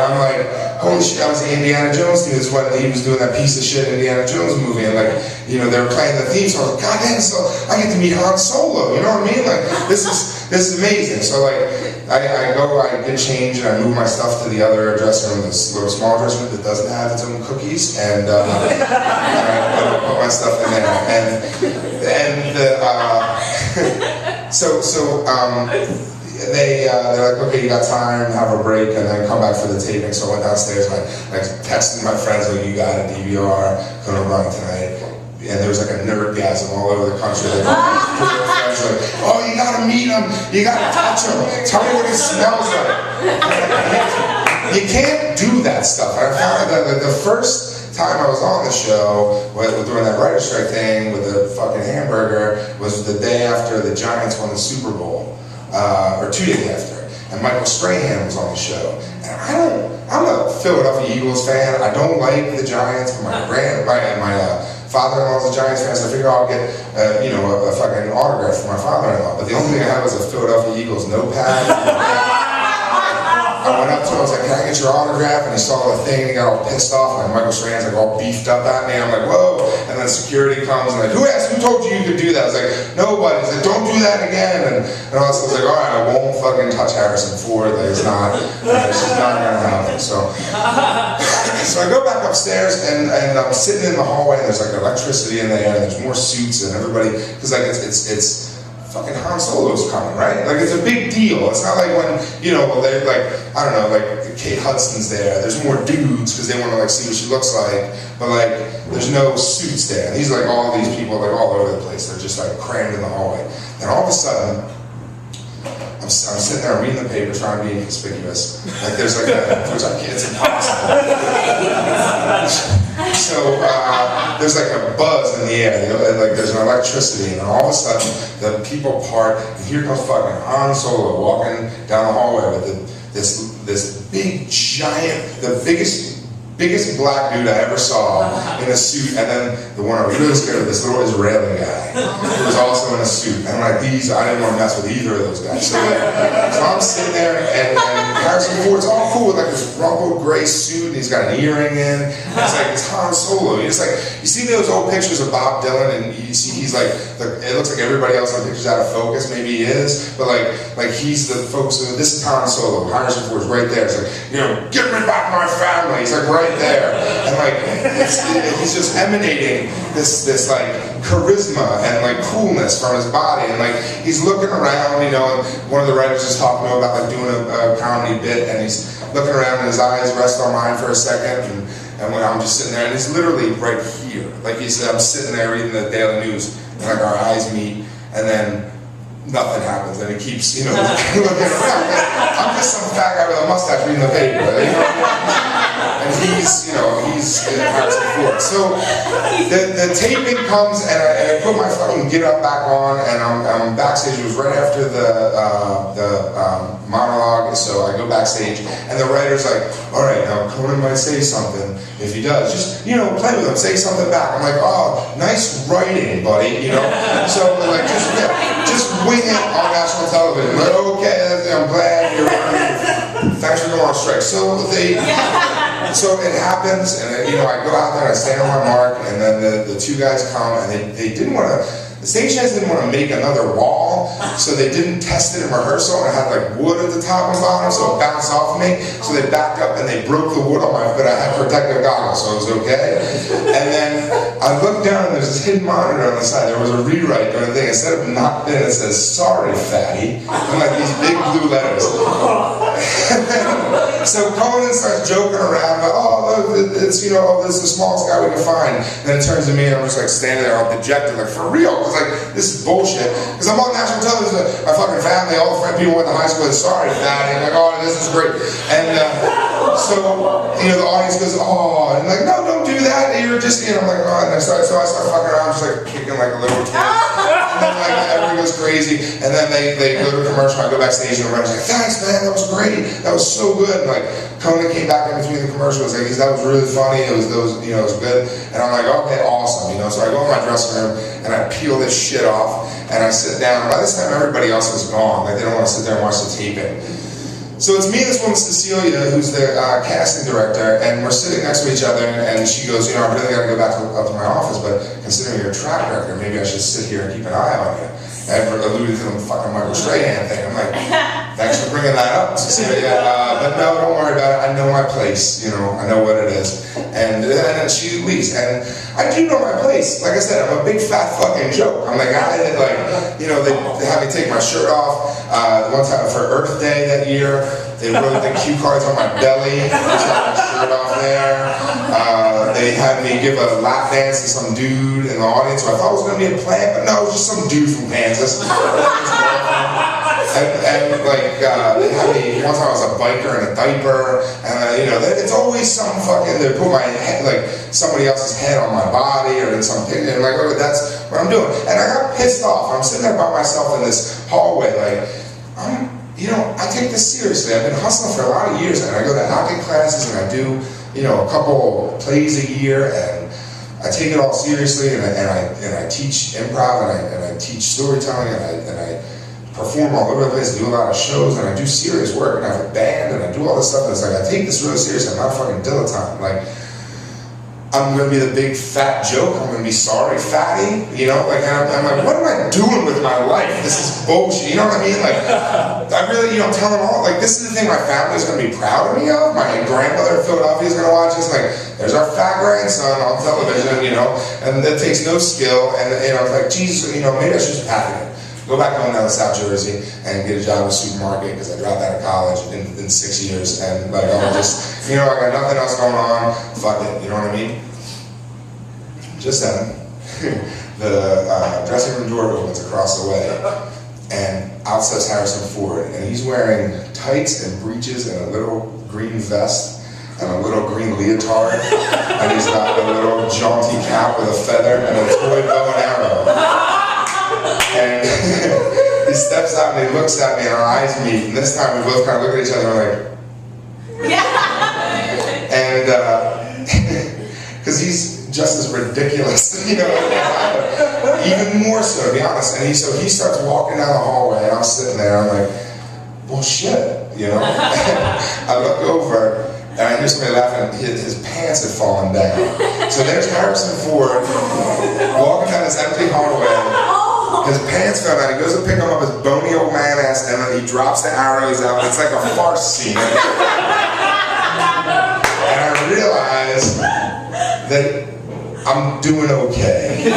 I'm like, holy shit, I was the Indiana Jones theme. This is when he was doing that piece of shit Indiana Jones movie, and like, you know, they were playing the theme, so I was like, God damn, so I get to meet Han Solo, you know what I mean? Like, this is amazing. So like, I get changed, and I move my stuff to the other dressing room, this little small dressing room that doesn't have its own cookies, and I put my stuff in there, they're like, okay, you got time, have a break, and then come back for the taping. So I went downstairs and I texted my friends, like, you got a DVR, gonna run tonight. And there was like a nerdgasm all over the country. Like, friends like, oh, you gotta meet him, you gotta touch him, tell me what he smells like. You can't do that stuff. And I found out that the first time I was on the show, during that writer's strike thing with the fucking hamburger, was the day after the Giants won the Super Bowl. Or 2 days after, and Michael Strahan was on the show. And I'm a Philadelphia Eagles fan. I don't like the Giants, but my father-in-law's a Giants fan, so I figure I'll get a fucking autograph for my father-in-law. But the only thing I had was a Philadelphia Eagles notepad. I went up to him, I was like, can I get your autograph? And he saw the thing, and he got all pissed off, and Michael Strahan's like all beefed up at me. I'm like, whoa. And then security comes, and like, who told you could do that? I was like, nobody. He's like, don't do that again. And all this, I was like, all right, I won't fucking touch Harrison Ford. Like, it's just not gonna happen. So I go back upstairs, and I'm sitting in the hallway, and there's like electricity in there, and there's more suits, and everybody, because like it's fucking Han Solo's coming, right? Like, it's a big deal. It's not like when, you know, they're like, I don't know, like Kate Hudson's there. There's more dudes because they want to like see what she looks like, but like, there's no suits there. And these like all these people like all over the place. They're just like crammed in the hallway. And all of a sudden, I'm sitting there reading the paper, trying to be inconspicuous. Like there's like it's impossible. So there's like a buzz in the air, you know, like there's an electricity, and all of a sudden the people part, and here comes fucking Han Solo walking down the hallway with this big giant, the biggest black dude I ever saw in a suit, and then the one I was really scared of, this little Israeli guy who was also in a suit. And like I didn't want to mess with either of those guys. So I'm sitting there, and Harrison Ford's all cool with like this rumpled gray suit, and he's got an earring in. And it's like, it's Han Solo. It's like, you see those old pictures of Bob Dylan, and you see he's like, it looks like everybody else in the picture's out of focus. Maybe he is, but like he's the focus. This is Han Solo. Harrison Ford's right there. It's like, you know, give me back my family. He's like right there, and like he's just emanating this like charisma and like coolness from his body, and like he's looking around, you know, and one of the writers is talking to him about like doing a comedy bit, and he's looking around and his eyes rest on mine for a second, and when I'm just sitting there, and he's literally right here, like I'm sitting there reading the Daily News, and like our eyes meet, and then nothing happens, and he keeps, you know, looking around. I'm just some fat guy with a mustache reading the paper, you know? And he's Harrison Ford. So the taping comes, and I put my fucking get up back on, and I'm backstage. It was right after the monologue, so I go backstage, and the writer's like, all right, now Conan might say something. If he does, just, you know, play with him, say something back. I'm like, oh, nice writing, buddy, you know? So like, just wing it on national television. Like, okay, I'm glad you're on. Thanks for going on strike. So it happens, and you know, I go out there and I stand on my mark, and then the two guys come, and they didn't want to. The stagehands didn't want to make another wall, so they didn't test it in rehearsal, and it had like wood at the top and bottom, so it bounced off of me. So they backed up and they broke the wood on my, but I had protective goggles, so it was okay. And then I looked down, and there's this hidden monitor on the side. There was a rewrite during the thing. Instead of knocked in, it says, sorry, fatty, and like these big blue letters. So Conan starts joking around, like, oh, it's, you know, this is the smallest guy we can find. And then it turns to me, and I'm just like standing there all dejected, like, for real? Because like, this is bullshit. Because I'm on national television, my fucking family, all the friend people went to high school, sorry, fatty. I'm like, oh, this is great. And so, you know, the audience goes, oh, and like, no, don't do that. You're just, you know, I'm like, oh, and I start fucking around, just like kicking like a little kid. And then like everyone goes crazy, and then they go to a commercial. I go backstage, and the writer's like, thanks, man, that was great, that was so good. And like Conan came back in between the commercials, like, that was really funny. It was you know, it was good. And I'm like, okay, awesome, you know. So I go in my dressing room, and I peel this shit off, and I sit down. By this time, everybody else is gone. Like, they don't want to sit there and watch the taping. So it's me and this woman, Cecilia, who's the casting director, and we're sitting next to each other, and she goes, you know, I really got to go back up to my office, but considering your track record, maybe I should sit here and keep an eye on you. And I alluded to the fucking Michael Strahan thing. I'm like, thanks for bringing that up, Cecilia. But no, don't worry about it. I know my place, you know, I know what it is. And then she leaves, and I do know my place. Like I said, I'm a big fat fucking joke. I'm the guy that, like, you know, they have me take my shirt off. One time for Earth Day that year, they wrote the cue cards on my belly. I just got my shirt off there. They had me give a lap dance to some dude in the audience who I thought was going to be a plant, but no, it was just some dude from Kansas. And like, they had me, one time I was a biker in a diaper, and you know, it's always some fucking, they put my head, like, somebody else's head on my body, or in something, and like, oh, that's what I'm doing. And I got pissed off. I'm sitting there by myself in this hallway, like, you know, I take this seriously. I've been hustling for a lot of years, and I go to acting classes, and I do, you know, a couple plays a year, and I take it all seriously, and I teach improv, and I teach storytelling, and I perform all over the place, do a lot of shows, and I do serious work, and I have a band, and I do all this stuff, and it's like, I take this really seriously. I'm not a fucking dilettante. Like, I'm gonna be the big fat joke, I'm gonna be sorry fatty, you know, like, I'm like, what am I doing with my life? This is bullshit, you know what I mean? Like, I really, you know, tell them all, like, this is the thing my family's gonna be proud of me of. My grandmother in Philadelphia is gonna watch this, like, there's our fat grandson on television, you know, and that takes no skill, and you know, it's like, Jesus, you know, maybe I should just patent it. Go back home down to South Jersey and get a job in a supermarket, because I dropped out of college in 6 years, and like, I'm just, you know, I got nothing else going on, fuck it, you know what I mean? Just then, the dressing room door opens across the way, and out steps Harrison Ford, and he's wearing tights and breeches and a little green vest and a little green leotard, and he's got a little jaunty cap with a feather and a toy bow and arrow. And he steps out and he looks at me and our eyes meet, and this time we both kind of look at each other and we're like, yeah. And because he's just as ridiculous, you know, even more so, to be honest. And so he starts walking down the hallway, and I'm sitting there, I'm like, well, shit, you know. I look over, and I hear somebody laughing, his pants had fallen down. So there's Harrison Ford walking down this empty hallway. His pants fell down. He goes to pick him up, his bony old man ass, and then he drops the arrows out. It's like a farce scene. And I realize that I'm doing okay.